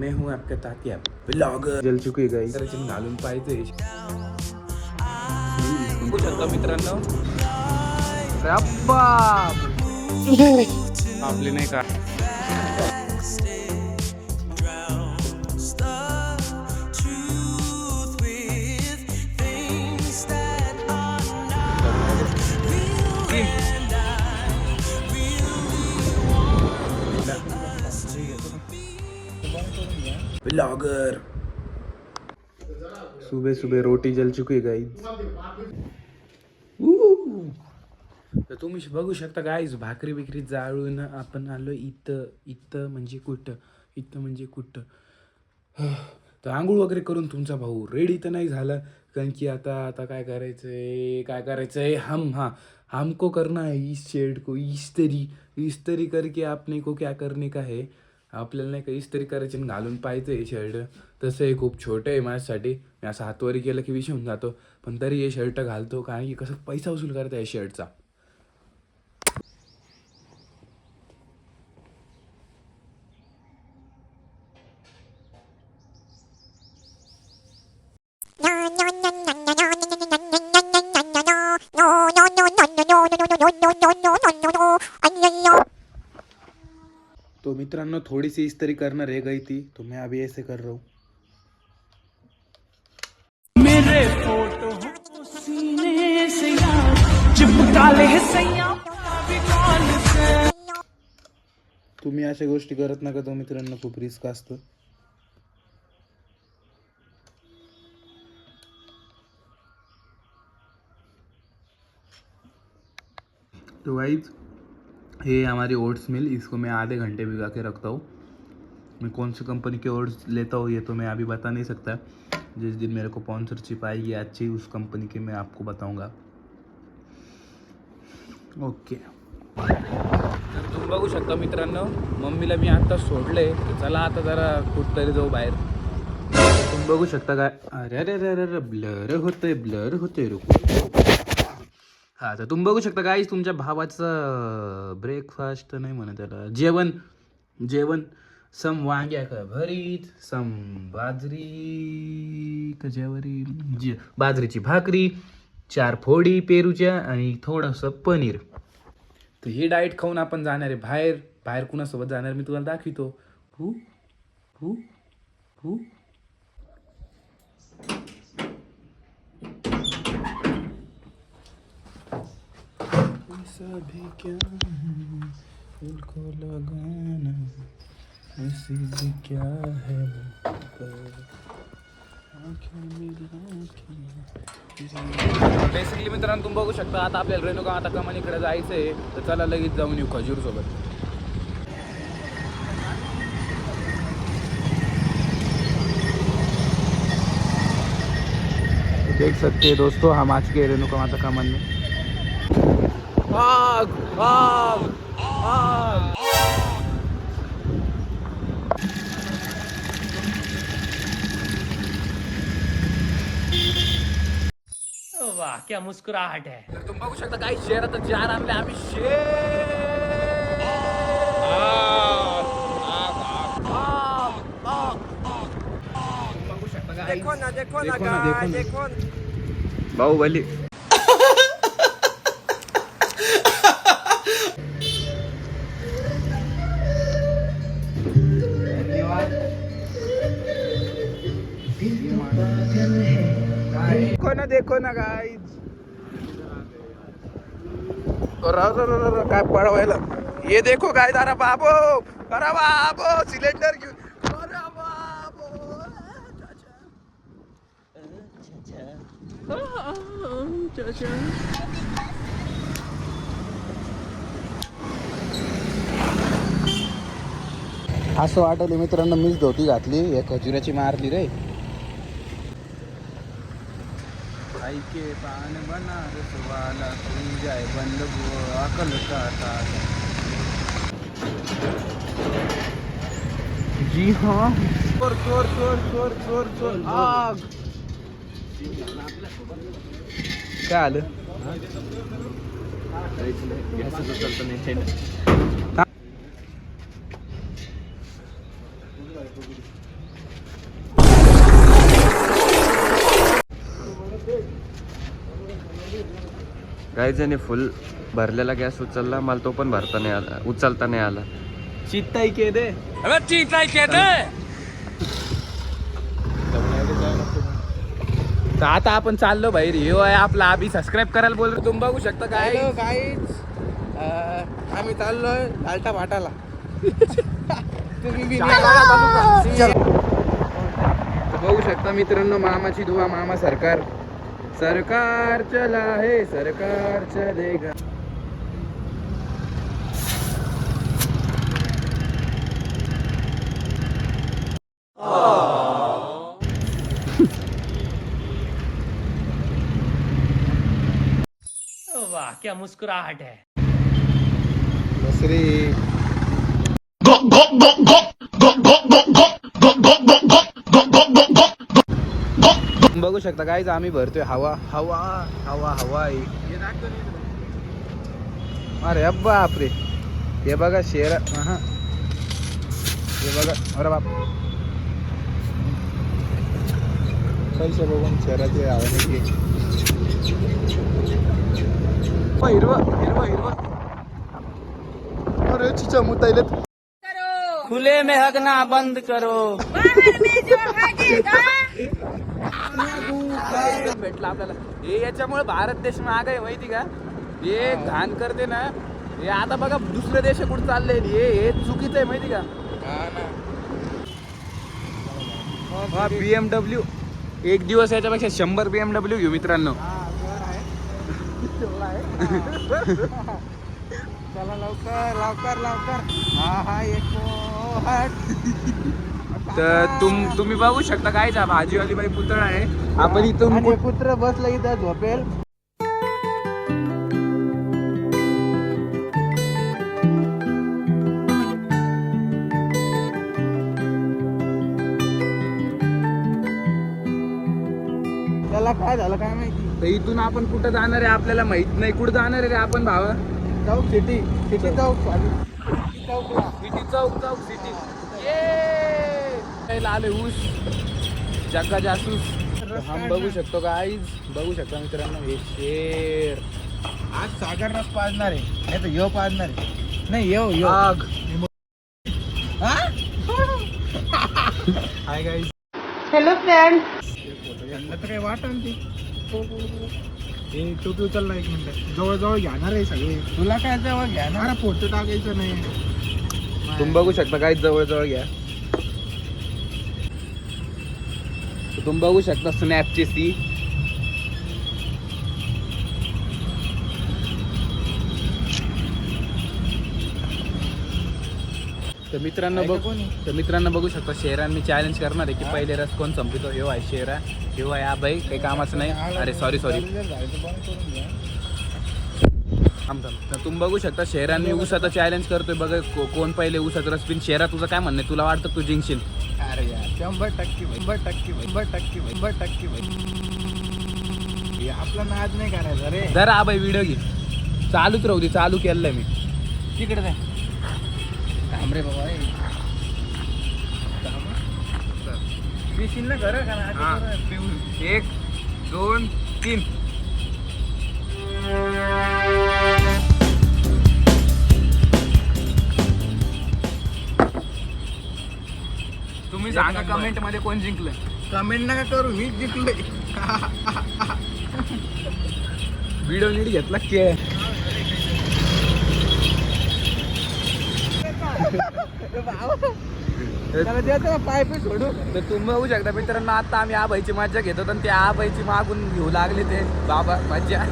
मैं हूँ आपका तात्या ब्लॉगर. जल चुकी गाईस. तर घालून पाहिजे बघू शकता मित्रांनो. आपले नाही का ब्लॉगर. सुबह सुबह रोटी जल चुकी है गाईज. तर तुम्ही बघू शकता गाईज भाकरी बिकरी जाळून आपण आलो इथं. इथं म्हणजे कुठं. तर आंघोळ वगैरे करून तुमचा भाऊ रेडी तर नाही झाला. कारण की आता काय करायचंय हमको करना है इस शर्ट को इस्त्री करके आपने को क्या करने का है. आपल्याला नाही का इस्त्री करायची आणि घालून पाहिजे हे शर्ट. तसं हे खूप छोटं आहे माझ्यासाठी. मी असं हातवरी केलं की विषय होऊन जातो. पण तरी हे शर्ट घालतो कारण की कसं पैसा वसूल करता या शर्टचा. तो मित्रांनो थोड़ी सी इस्त्री करना रह गई थी तो मैं अभी ऐसे कर रहा हूँ. मेरे फोटो सीने से चिपका ले तुम्ही अशा गोष्टी करत नका तो मित्रांनो. खूप रिस्क असतं. तो गाइस ये हमारी ओट्स मिल. इसको मैं आधे घंटे भिगा के रखता हूँ. मैं कौन सी कंपनी के ओट्स लेता हूँ ये तो मैं अभी बता नहीं सकता. जिस दिन मेरे को स्पॉन्सरशिप आएगी अच्छी उस कंपनी की मैं आपको बताऊंगा. ओके. तर तुम्ही बघू शकता मित्रांनो मम्मीला मी आता सोडले. चला आता जरा कुठतरी जाऊ बाहेर. तुम्ही बघू शकता काय अरे ब्लर होते रुको. हा तर तुम्ही बघू शकता गाईस तुमच्या भावाचं ब्रेकफास्ट नाही म्हणत त्याला जेवण सम वांग्या का भरीत सम बाजरीची भाकरी 4 फोडी पेरूच्या आणि थोडंसं पनीर. तर ही डाएट खाऊन आपण जाणार आहे बाहेर कुणासोबत जाणार मी तुम्हाला दाखवतो. भी क्या उनको लगाना नसीब क्या है बेसिकली मित्रांनो तुम्ही बघू शकता आता आपल्याला रेणुका आता कमानीकडे जायचं आहे. तर चला लगेच जाऊन येऊ खजूर सोबत. देख सकते हैं दोस्तों हम आज के रेणुका माता कमान में. आग आग आग. वाह क्या मुस्कुराहट है. तर तुम्ही बघू शकता काही शहरात 4 आणले आम्ही. देखो ना बाहुबली. देखो ना गाइस. काय पळवायला ये देखो गाइस. अरे बाबो सिलेंडर घेऊन. अरे बाबो असं वाटलं मित्रांनो मीच धोती घातली या खजुराची मारली रे. आई के पान बनारस वाला तू जाए बंद अकल का. जी हाँ चोर आग. काय आलं काही जणी फुल भरलेला गॅस उचलला, मला तो पण भरता नाही आला, उचलता नाही आला. चित्ताई के दे. तर आता आपण चाललो बाहेर. हे आहे आपला अभि, सबस्क्राईब करायला बोलतो. तुम्ही बघू शकता काय गाईच आम्ही चाललोय घालटा भाटाला. तुम्ही बी बघू शकता मित्रांनो, मामाची दुवा, मामा सरकार. सरकार चला है, सरकार चलेगा. वाह क्या मुस्कुराहट है. दुसरी बघू शकता काय, आम्ही भरतोय हवा हवा हवा हवा आहे. अरे बापरे, हे बघा शेर. हे बघा, अरे बाप. पैसे बघून शहराची हवा हिरवं हिरवं हिरवं. अरे चिचा मुतायले. खुले में हगना बंद करो. भेटला आपल्याला. हे याच्यामुळे भारत देश माग आहे माहिती का. हे घाण करते ना. हे आता बघा दुसरे देश कुठे चालले. हे चुकीचं आहे माहिती का. BMW एक दिवस याच्यापेक्षा 100 BMW घेऊ मित्रांनो. चला लवकर लवकर लवकर. हा एक तर तुम्ही बघू शकता काय, भाजीवाली बाई पुतळा आहे. आपण इथून पुत्र बसला इथं झोपेल. त्याला काय झालं काय माहिती. तर इथून आपण कुठं जाणार आहे आपल्याला माहित नाही. कुठं जाणार आहे रे आपण भावा. चौक सिटी सिटी चौक सिटी चौक चौक सिटी. ये आले ऊस जग्गा जासूस. हम बघू शकतो गाईज, बघू शकता मित्रांनो, हे शेर. आज सागर रस पाजणार आहे, नाही तर यो पाजणार आहे. नाही यो आग. Hi guys. Hello friend. त्यांना तर काही वाटण ती. हे टोपी उचलला एक मिनिट. जवळ जवळ घेणार आहे सगळे. तुला काय जवळ घेणार. अरे फोटो टाकायचं नाही. तुम्ही बघू शकता काय, जवळ जवळ घ्या. तुम्ही बघू शकता स्नॅपचे सी. तर मित्रांनो बघू शकता, शेरांनी चॅलेंज करणार आहे की पहिले रस कोण संपतो. हे आहे शेरा, हे आहे हा बाई, काही कामाचं नाही. अरे सॉरी. तर तुम्ही बघू शकता शेरांनी ऊसाचा चॅलेंज करतोय. बघा कोण पहिले ऊसाचा रस पिन. शेरा तुझं काय म्हणणं आहे, तुला वाटतं तू जिंकशील. अरे यार 100% हे आपला नाद नाही करायचा रे. जरा हा बाई व्हिडिओ घे, चालूच राहू दे. चालू केलंय मी. तिकडे जाय. थांब रे बाबा. पिशील ना घर का ना. 1 2 3. तुम्ही सांगा कमेंट मध्ये कोण जिंकलं. कमेंट नका करू, मीच जिंकलोय. व्हिडिओ नीट घेतला के. पाय पे सोडू. तर तुम्ही बघू शकता मित्रांनो, आता आम्ही आबाईची मज्जा घेतो आणि ते आबाईची मागून घेऊ लागले ते बाबा मज्जा.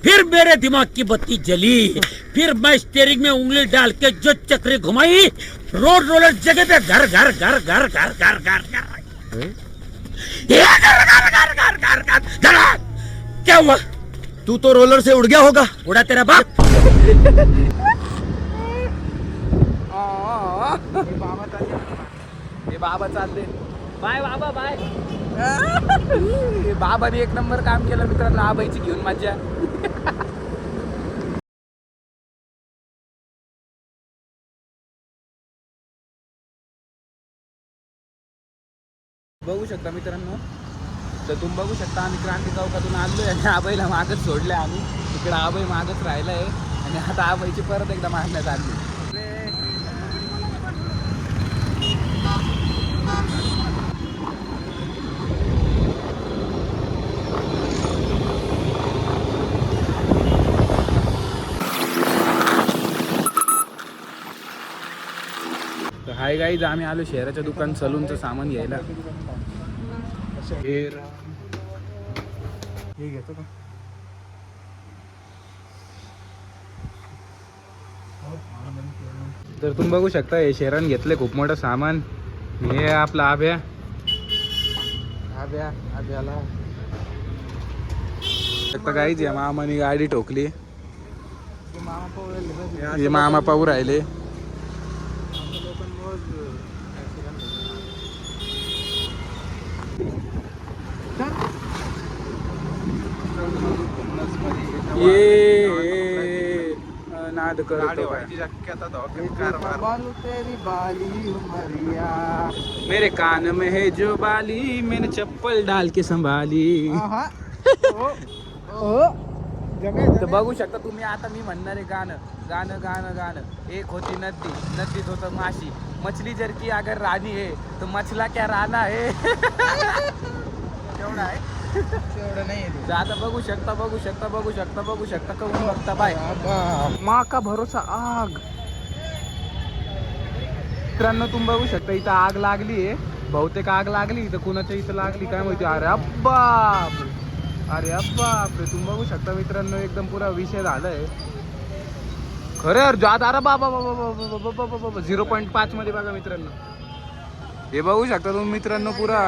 फिर मेरे दिमाग की बत्ती जली, फिर मैं स्टीयरिंग में उंगली डाल के जो चक्री घुमाई, रोड रोलर जगह पे घर घर घर घर घर घर घर घर. क्या हुआ? तू तो रोलर से उड़ गया होगा. उड़ा तेरा बाप. हे बाबा चालले. बाय बाबा बाय. बाबाने एक नंबर काम केलं मित्रांनो, आबाईची घेऊन मज्जा. बघू शकता मित्रांनो, तर तुम्ही बघू शकता आम्ही क्रांती चौकातून आलोय आणि आबाईला मागच सोडले आम्ही. इकडे आबाई मागच राहिला आहे आणि आता आबाईची परत एकदा मारण्यात आली. तर हाय गाईज, आम्ही आलो शहराच्या दुकान सलूनचं सामान घ्यायला. हे घेतो का? तर तुम्ही बघू शकता हे शेरान घेतले खूप मोठं सामान. हे आपला आभ्या आब्याला गाईज या मामाने गाडी ठोकली. मामा पोळले हे मामा पाहू राहिले. ये नाद करतो मेरे कान में है जो बाली, मैंने चप्पल डाल के संभाली. तर बघू शकता तुम्ही. आता मी म्हणणार आहे गाणं गाणं गाणं गाणं. एक होती नदी, नदीत होतं माशी, मछली जर की अगर रानी है तो मछला क्या राणा है. तेवढा आहे, तेवढं नाही आहे. तर आता बघू शकता बघू शकता बघू शकता बघू शकता करून बघता बाय माँ का भरोसा आग. मित्रांनो तुम्ही बघू शकता इथं आग लागली आहे. बहुतेक आग लागली इथं, कुणाच्या इथं लागली काय माहिती. अरे अब्बाप, अरे अब्बाप रे. तुम्ही बघू शकता मित्रांनो एकदम पुरा विषय झालाय खरं. अरे जात अरे बाबा बाबा 0.5 मध्ये बघा मित्रांनो. हे बघू शकता तुम्ही मित्रांनो पुरा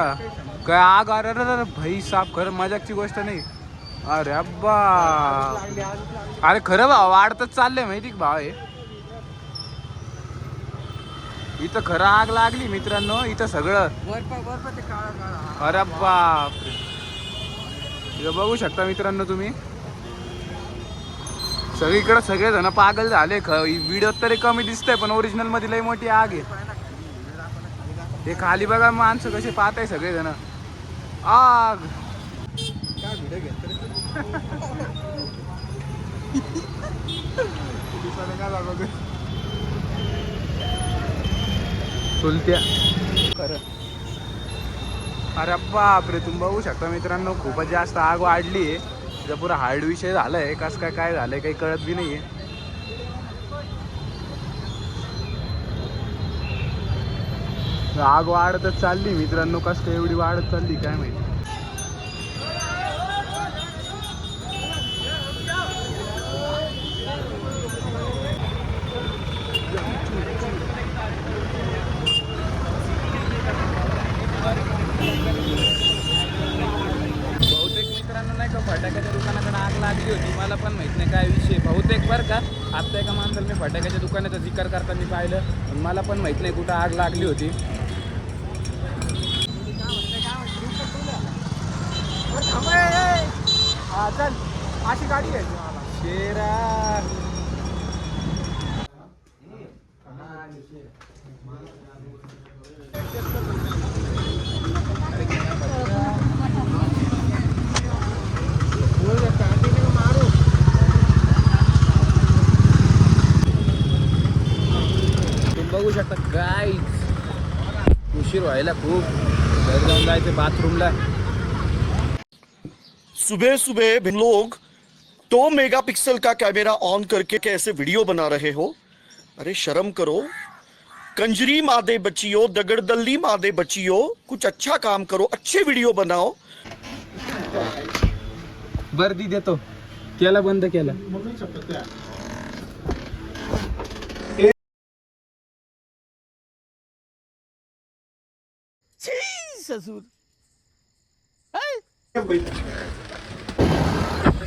काय आग. अरे भाई साप, खरं मजाकची गोष्ट नाही. अरे अब्बा, अरे खरं भाव वाढतच चाललंय माहिती का भाव. हे इथं खरं आग लागली मित्रांनो इथं सगळं. अरे बाप, हे बघू शकता मित्रांनो तुम्ही. सगळीकडे सगळेजण पागल झाले. व्हिडिओ तरी कमी दिसतंय पण ओरिजिनल मध्ये लई मोठी आग आहे. हे खाली बघा माणसं कसे पाहत आहे सगळेजण. आग काय व्हिडिओ घेत चुलत्या खरं. अरे बाप रे. तुम्ही बघू शकता मित्रांनो खूपच जास्त आग वाढली आहे. त्याचा पुरा हार्ड विषय झालाय. कस काय झालंय काही कळत बी नाहीये. आग वाढतच चालली मित्रांनो. कस काय एवढी वाढत चालली काय माहिती. बहुतेक मित्रांनो नाही का फटाक्याच्या दुकानाकडे आग लागली होती. मला पण माहित नाही काय विषय. बहुतेक बरं का आत्ता एका माणसाला मी फटाक्याच्या दुकानाचा जिकर करताना पाहिलं. पण मला पण माहित नाही कुठं आग लागली होती. हा चल, अशी गाडी घ्यायची मला. शेरा तुम्ही बघू शकता गाईज. उशीर व्हायला खूप. घरी जाऊन जायचं बाथरूमला. सुबह सुबह भी लोग 2 मेगापिक्सल का कैमरा ऑन करके कैसे वीडियो बना रहे हो. अरे शर्म करो. कंजरी मादे बच्चियों, दगड़दल्ली मादे बच्चियों, कुछ अच्छा काम करो, अच्छे वीडियो बनाओ. बर्दी देतो. केला बंद केला.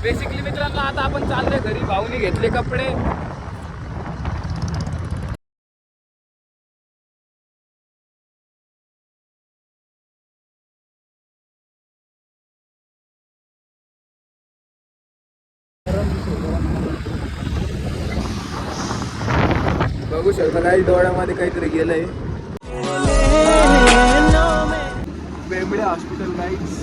बेसिकली मित्रांनो आता आपण चाललोय घरी. भाऊनी घेतले कपडे. बघू शकता काही डोळ्यामध्ये काहीतरी गेलंय. Hospital guys.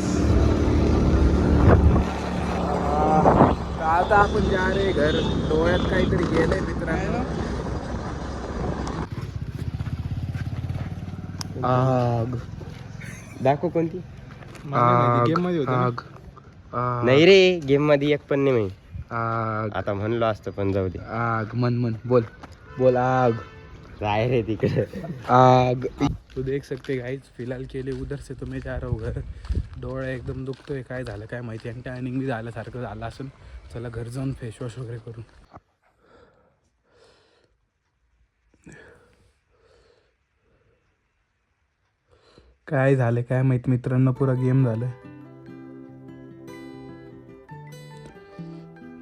आता आपण जा रे घर. डोळ्यात काहीतरी गेलंय मित्रांनो. आग दाखव कोणती. गेम मध्ये होतं ना. आग नाही रे गेम मध्ये एक पण नाही माहिती. आग आता म्हणलो असतं पण जाऊ दे. आग मन बोल बोल. आग जाय रे तिकडे. आग. तो देख सकते गाइस, फिलहाल के लिए उधर से तो मैं जा रहा हूँ घर. डोळा एकदम दुखतोय. काय झालं काय माहिती. आणि टॅनिंग बी झाल्यासारखं झालं असून. चला घर जाऊन फेस वॉश वगैरे करू. काय झालं काय माहित मित्रांनो, पुरा गेम झालं.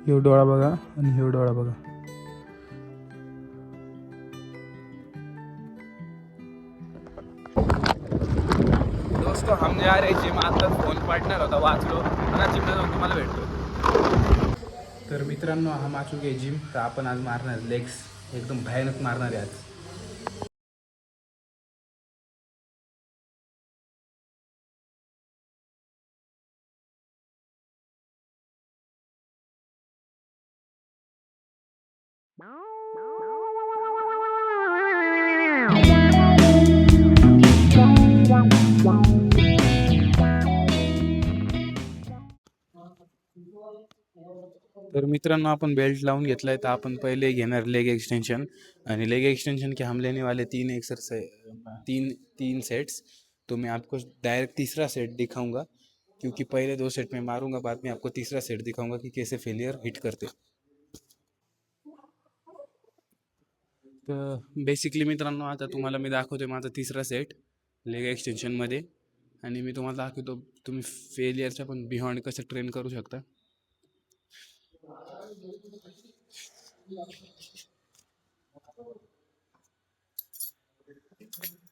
ह्यो डोळा बघा आणि ह्यो डोळा बघा. दोस्तों हम जा रहे जिम. आता फोन पार्टनर होता वाचलो. मला जिमला जाऊन तुम्हाला भेटतो. तर मित्रांनो हा माचू घे जिम. तर आपण आज मारणार लेग्स. एकदम भयानक मारणार आहे आज. तर मित्रांनो आपण बेल्ट लावून घेतलाय. तर आपण पहिले घेणार लेग एक्सटेंशन. आणि लेग एक्सटेंशन के हम लेने वाले 3 एक्सरसाइज, तीन सेट्स. तो मैं आपको डायरेक्ट तीसरा सेट दिखाऊंगा, क्योंकि पहले 2 सेट में मारूंगा, बाद में आपको तीसरा सेट दिखाऊंगा कि कैसे फेलियर हिट करते. तर बेसिकली मित्रांनो आता तुम्हाला मी दाखवतोय माझा तिसरा सेट लेग एक्सटेन्शनमध्ये. आणि मी तुम्हाला दाखवतो तुम्ही फेलियरच्या पण बियॉन्ड कसं ट्रेन करू शकता.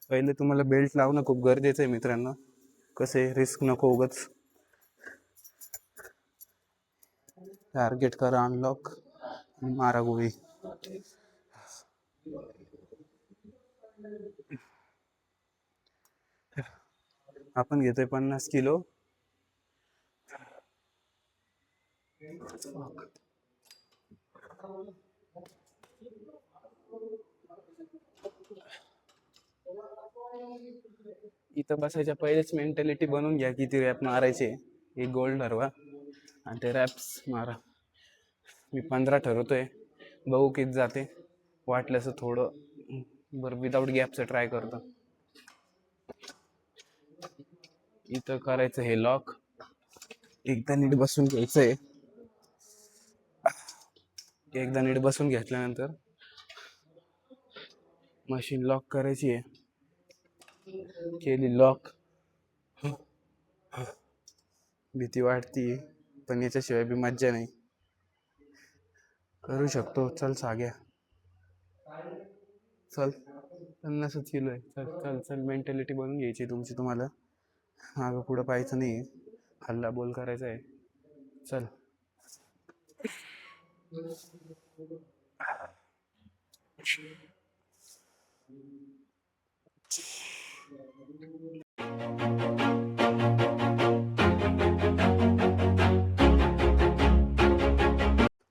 पहिले तुम्हाला बेल्ट लावणं खूप गरजेचं आहे मित्रांनो. कसे रिस्क नको उगच. टार्गेट करा अनलॉक आणि मारा गोळी. आपण घेतोय 50 किलो. इथं बसायच्या पहिलेच मेंटॅलिटी बनवून घ्या किती रॅप मारायचे. एक गोल ठरवा आणि ते रॅप्स मारा. मी 15 ठरवतोय, बघू किती जाते. वाटल्यास थोडं बरं विदाऊट गॅपचं ट्राय करतो. इथं करायचं हे लॉक. एकदा नीट बसून घ्यायचंय. एकदा नीट बसून घेतल्यानंतर मशीन लॉक करायची आहे. केली लॉक. भीती वाटती पण याच्याशिवाय बी मज्जा नाही. करू शकतो. चल साग्या चल. 50 किलो आहे. चल चल चल. मेंटॅलिटी बनवून घ्यायची तुमची. तुम्हाला मागं पुढं पाहायचं नाही. हल्ला बोल करायचा आहे. चल.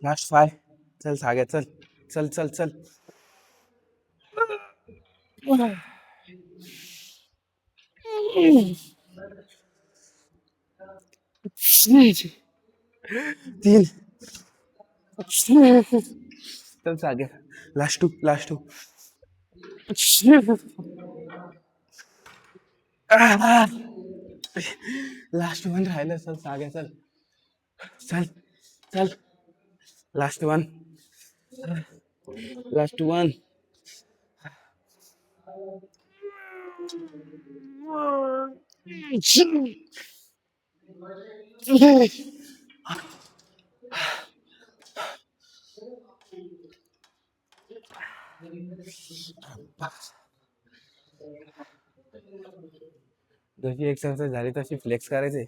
लास्ट 5. चल साग्या चल चल चल चल. तीन. चल साग्या. लास्ट 2. लास्ट 2. लास्ट 1 राहिलं. चल साग्या चल चल चल. लास्ट 1. लास्ट 1. जशी एक्सरसाइज झाली तशी फ्लेक्स करायचे.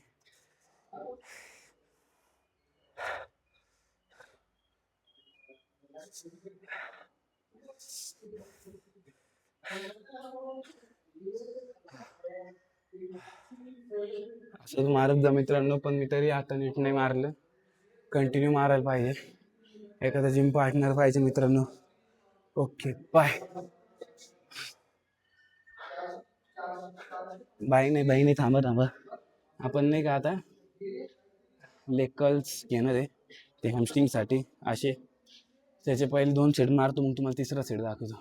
असंच मारत जा मित्रांनो, पण मी तरी आता नीट नाही मारलं. कंटिन्यू मारायला पाहिजे. एखादा जिम पार्टनर पाहिजे मित्रांनो. Okay bye. बाई नाही थांबा. आपण नाही का आता लेग कर्ल्स घेणार आहे ते हॅमस्ट्रिंगसाठी. असे त्याचे पहिले 2 सेट मारतो, मग तुम्हाला तिसरा सेट दाखवतो.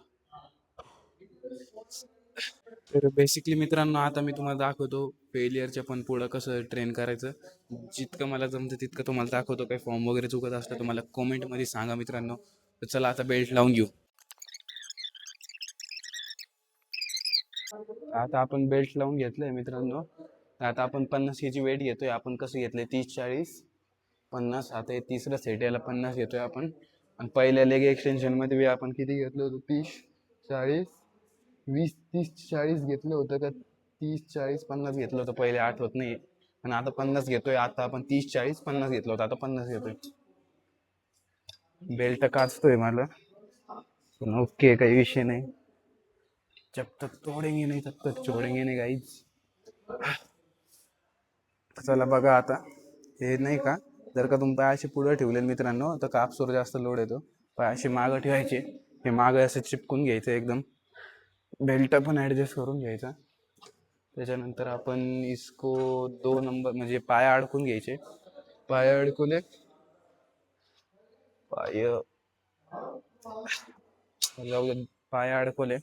तर बेसिकली मित्रांनो आता मी तुम्हाला दाखवतो फेलियरच्या पण पुढं कसं ट्रेन करायचं. जितकं मला जमतं तितकं तुम्हाला दाखवतो. काही फॉर्म वगैरे चुकत असलं तर मला कॉमेंटमध्ये सांगा मित्रांनो. तर चला आता बेल्ट लावून घेऊ. आता आपण बेल्ट लावून घेतलंय मित्रांनो. आता आपण 50 kg वेट घेतोय. आपण कसं घेतलंय 30, 40, 50. आता हे तिसरं सेट याला 50 घेतोय आपण. आणि पहिल्या लेग एक्सटेन्शनमध्ये आपण किती घेतलं होतं? 30, 40, 20, 30, 40 घेतलं होतं का? 30, 40, 50 घेतलं होतं पहिले, आठवत नाही. आणि आता 50 घेतोय. आता आपण 30, 40, 50 घेतलं होतं, आता 50 घेतोय. बेल्ट काचतोय मला, ओके काही विषय नाही. जब तक तोडेंगे नहीं तब तक छोडेंगे नहीं गाईज. चला बघा आता हे नाही का, जर का तुम्ही पाय असे पुढे ठेवले मित्रांनो तर कापसवर जास्त लोड येतो. पाय असे मागं ठेवायचे, हे मागं असं चिपकून घ्यायचं एकदम. बेल्ट पण ॲडजस्ट करून घ्यायचा. त्याच्यानंतर आपण इसको 2 नंबर म्हणजे पाय अडकून घ्यायचे. पाय अडकवले, पाय अडकवले.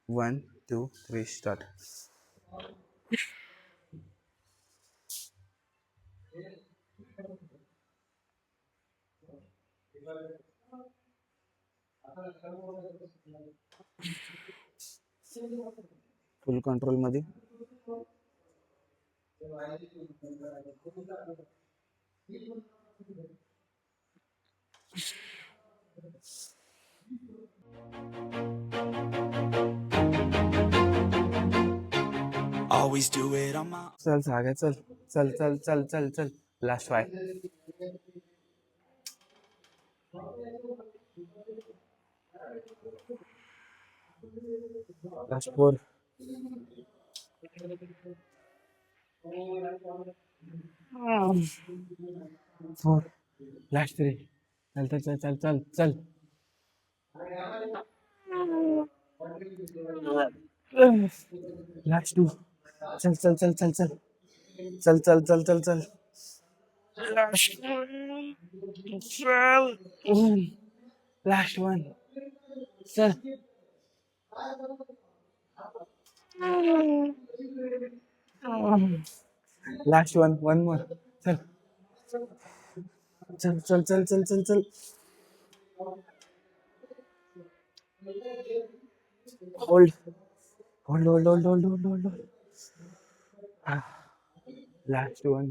1, 2, 3 स्टार्ट. फुल कंट्रोल मध्ये. Always do it on my चल साग्या चल चल चल चल चल चल. Last five. लास्ट 4. 4. लास्ट 3. चल चल चल चल चल चल. लास्ट 2. चल चल चल चल चल चल चल चल चल चल. लास्ट 1. चल. लास्ट 1. 1 मोर. चल चल चल चल चल चल चल. Hold hold hold hold hold hold hold. Last 1.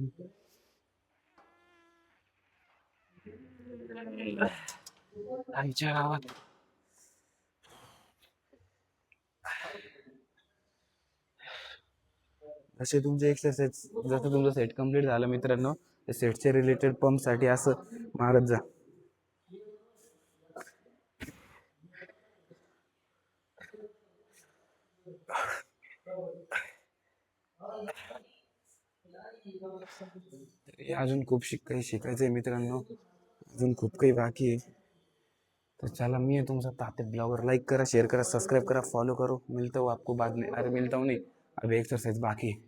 आईच्या गावात. असे तुमचे एक्सरसाइज, जसं तुमचं सेट कम्प्लीट झालं मित्रांनो, त्या सेटच्या रिलेटेड पंपसाठी असं मारत जा. अजून खूप काही शिकायचं आहे मित्रांनो, अजून खूप काही बाकी आहे. तो चला मी है तुम सब ताते ब्लॉगर. लाइक करा, शेयर करा, सब्सक्राइब करा, फॉलो करो. मिलता हूँ आपको बाद में. अरे मिलता हूँ नहीं, अभी एक्सरसाइज बाकी है.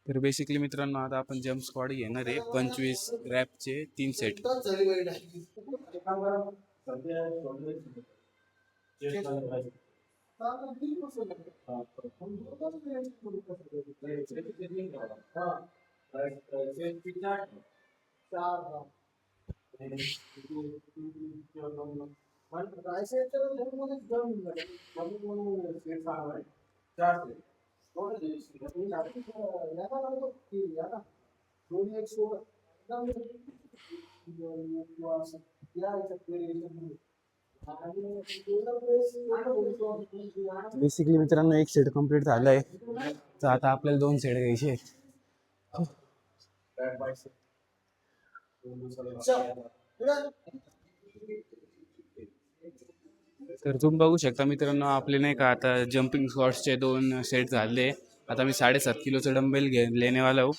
तर बेसिकली मित्रांनो आता आपण जम्प स्क्वॉट घेणार आहे 25 रॅपचे 3 सेट. बेसिकली मित्रांनो एक सेट कंप्लीट झालाय, तर आता आपल्याला 2 सेट घ्यायचे. तर तुम्ही बघू शकता मित्रांनो, आपले नाही का आता जंपिंग स्क्वॉट्सचे 2 सेट झाले. आता मी 7.5 किलोचं डंबेल लेने वाला हूँ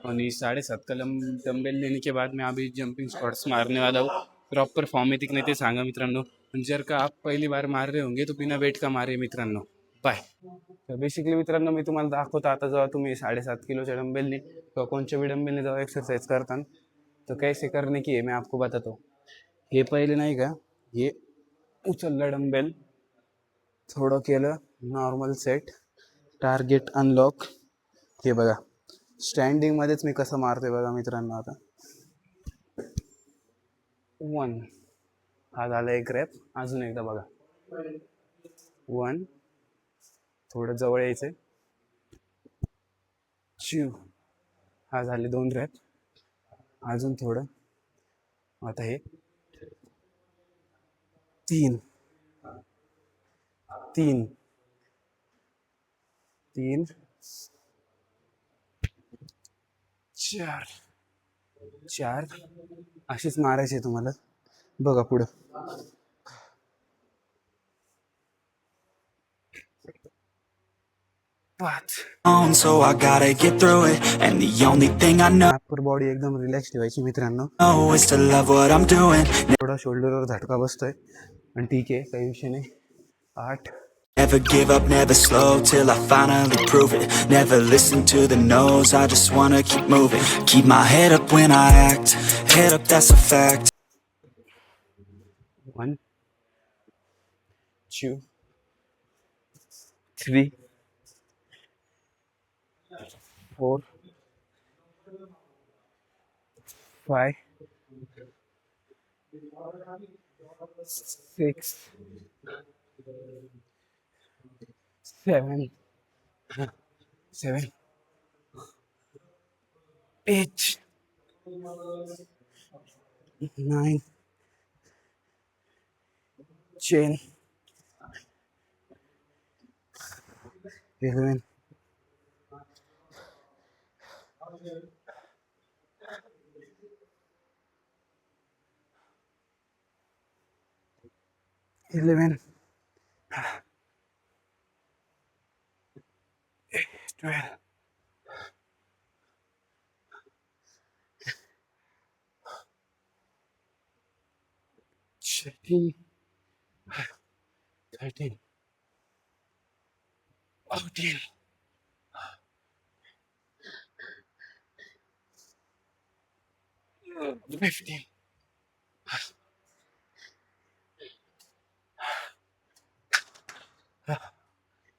आणि 7.5 कलम डंबेल लेने के बाद मैं अभी जंपिंग स्क्वॉट्स मारने वाला हूँ. प्रॉपर फॉर्म आहे की नाही ते सांगा मित्रांनो. आणि जर का आप पहिली बार मार रहे होंगे तो बिना वेट का मारे मित्रांनो. बाय. तर बेसिकली मित्रांनो मी तुम्हाला दाखवतो आता जेव्हा तुम्ही 7.5 किलोच्या डंबेलने किंवा कोणत्या बी डंबेलने जेव्हा एक्सरसाइज करता तो कैसे करने की है मैं आपको बताता हूँ. हे पहिले नाही का, हे उचललं डंबेल, थोडं केलं नॉर्मल सेट, टार्गेट अनलॉक. हे बघा स्टँडिंगमध्येच मी कसं मारतोय बघा मित्रांनो. आता 1 हा झाला एक रॅप. अजून एकदा बघा 1, थोडं जवळ यायचं, 2 हा झाले 2 रॅप. अजून थोडं, आता हे 3 3 3 4 4 अशीच मारायची आहे तुम्हाला. बघा पुढं 5. So I gotta get through it, and the only thing I upper body एकदम रिलॅक्स ठेवायची मित्रांनो. know is to love what I'm doing. थोडा शोल्डरवर झटका बसतोय आणि ठीक आहे, काही विषय नाही. 8. Never give up, never slow till I finally prove it. Never listen to the no's, I just wanna keep moving. Keep my head up when I act, head up, that's a fact. 1 2 3 4 5 6 7 8 9 10 11 12 13 14 15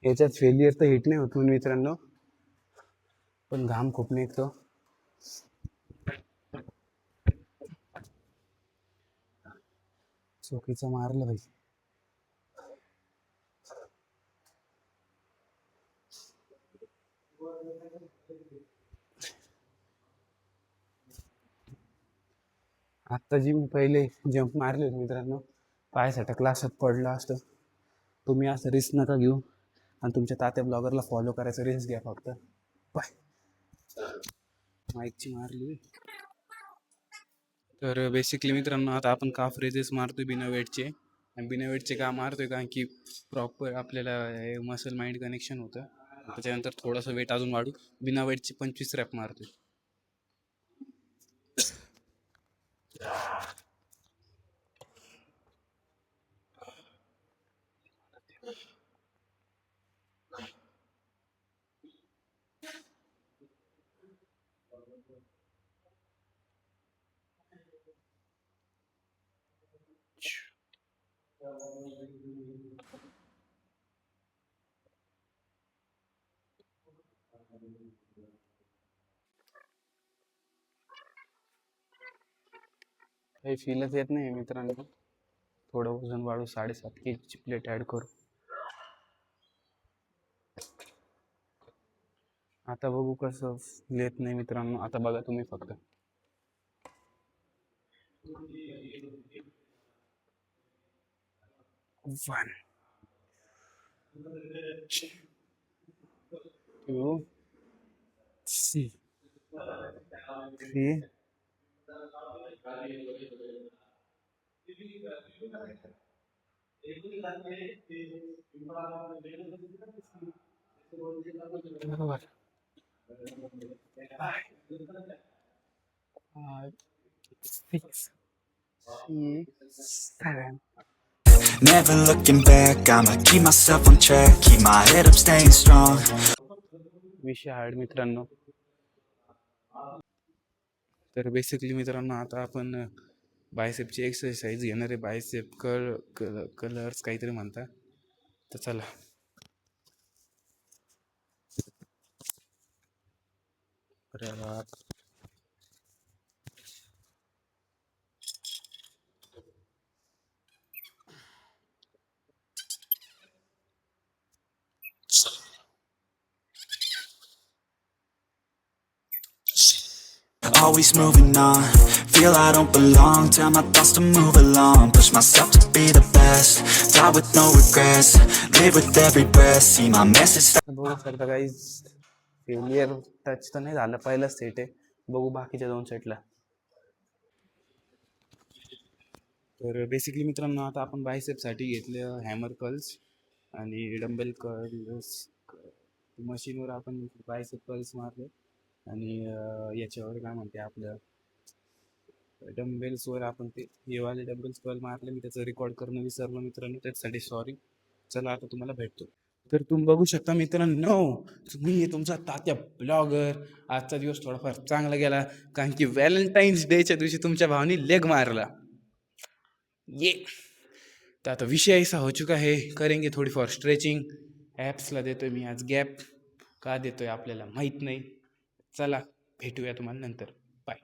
याच्यात failure तर hit नाही होत मित्रांनो, पण घाम खूप निघतो. चुकीचं मारलं भाई. आत्ता जी मी पहिले जंप मारले होते मित्रांनो, पायासाठी क्लासात पडलं असतं. तुम्ही असं रिस्क नका घेऊ आणि तुमच्या तात्या ब्लॉगरला फॉलो करायचं रिस्क घ्या फक्त. बाय. माईकची मारली. तर बेसिकली मित्रांनो आता आपण काफ रेजेस मारतोय बिना वेटचे. आणि बिना वेटचे का मारतोय कारण की प्रॉपर आपल्याला हे मसल माइंड कनेक्शन होतं. त्याच्यानंतर थोडंसं वेट अजून वाढू, बिना वेटचे 25 रॅप मारतोय. काही फीलच येत नाही मित्रांनो. थोडं वजन वाढू, 7.5 kg प्लेट ॲड करू. आता बघू कसं येत नाही मित्रांनो. आता बघा तुम्ही फक्त 1 2 3 4 बरोबर. 5, 6, 7. Never looking back, I'ma keep myself on track, keep my head up, staying strong. विषय हार्ड मित्रांनो. तर बेसिकली मित्रांनो आता आपण बायसेपची एक्सरसाइज घेणार आहे. बायसेप कलर्स काहीतरी म्हणता. तर चला. अरे बाप. Always moving on, feel I don't belong, tell my thoughts to move along, push myself to be the best, die with no regrets, live with every breath, see my message. बघू शकता काही failure touch तर नाही झालं. पहिलं set आहे. बघू बाकीच्या 2 सेटला. तर बेसिकली मित्रांनो आता आपण बायसेपसाठी घेतले हॅमर कर्ल्स आणि डंबेल कर्ल्स. मशीनवर आपण बायसेप कर्ल्स मारले आणि याच्यावर काय म्हणते आपलं डंबेल्सवर आपण ते हेवाले डंबेल्स कर्ल मारले. मी त्याचं रेकॉर्ड करणं विसरलो मित्रांनो, त्याच्यासाठी सॉरी. चला आता तुम्हाला भेटतो. तर तुम्ही बघू शकता मित्रांनो, मी तुमचा तात्या ब्लॉगर. आजचा दिवस थोडाफार चांगला गेला कारण की व्हॅलेंटाईन्स डेच्या दिवशी तुमच्या भावानी लेग मारला. ये तर आता विषय ऐसा हो चुका है, करेंगे थोडीफार स्ट्रेचिंग. ॲप्सला देतोय मी आज गॅप. का देतोय आपल्याला माहीत नाही. चला भेटूया तुम्हाला नंतर. बाय.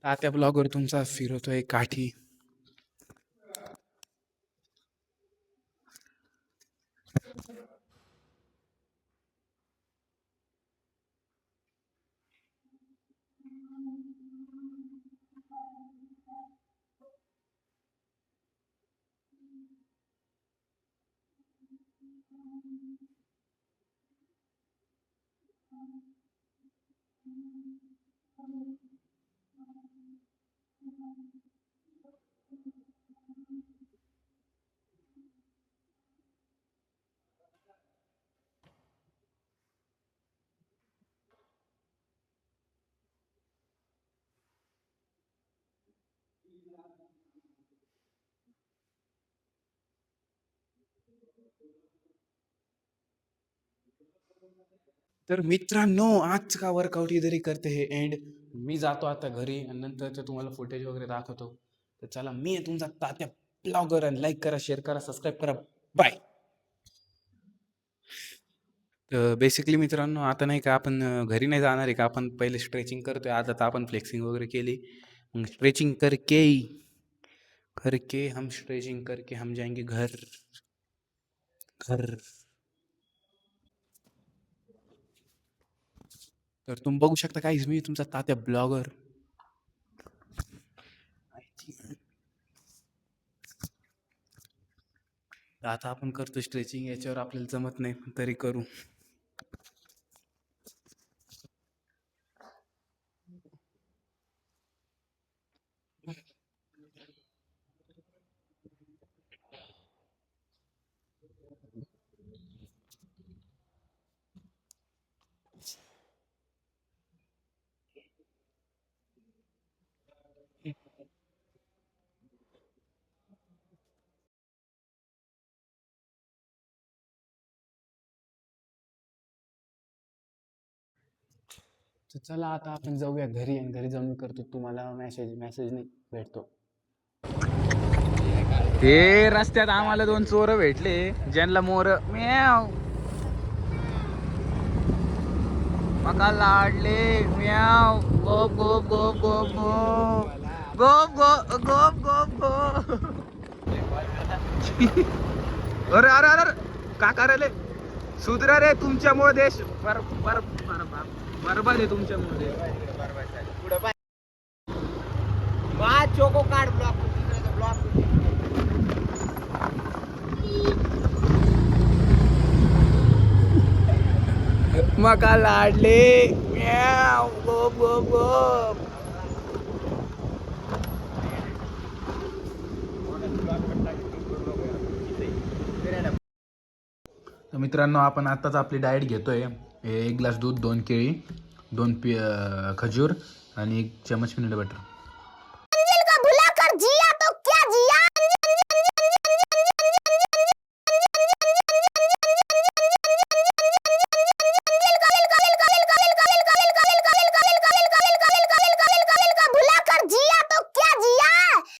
तात्या ब्लॉगर तुमचा फिरवतोय काठी. तर मित्रांनो आजचं का वर्कआउट इधर करते हे एंड. मी जातो आता घरी आणि नंतर तुम्हाला फुटेज वगैरे दाखवतो. तर चला, मी आहे तुमचा तात्या ब्लॉगर. आणि लाईक करा, शेअर करा, सबस्क्राईब करा. बाय. बेसिकली मित्रांनो आता नाही का आपण घरी नाही जाणार आहे का, आपण पहिले स्ट्रेचिंग करतोय. आता तर आपण फ्लेक्सिंग वगैरे केली. मग स्ट्रेचिंग करके करके हम स्ट्रेचिंग करके हम जाएंगे घर घर. तर तुम्ही बघू शकता काय, मी तुमचा तात्या ब्लॉगर. आता आपण करतो स्ट्रेचिंग. याच्यावर आपल्याला जमत नाही पण तरी करू. तर चला आता आपण जाऊया घरी, आणि घरी जाऊन करतो तुम्हाला मेसेज नाही भेटतो. हे रस्त्यात आम्हाला 2 चोर भेटले, ज्यांना मोर म्याव मका लाडले म्याव गोप गोप गोप गोप गोप गोप गोप गोप गोप. अरे अरे अरे का करायले सुधरा रे, तुमच्यामुळे देश बरबाद आहे, तुमच्यामुळे देश. चोको कार्ड ब्लॉक मका लाडले म्याव गोप गोप गोप. तर मित्रांनो, आपण आत्ताच आपली डाएट घेतोय. 1 ग्लास दूध, 2 केळी, 2 खजूर आणि 1 चमच पीनट बटर.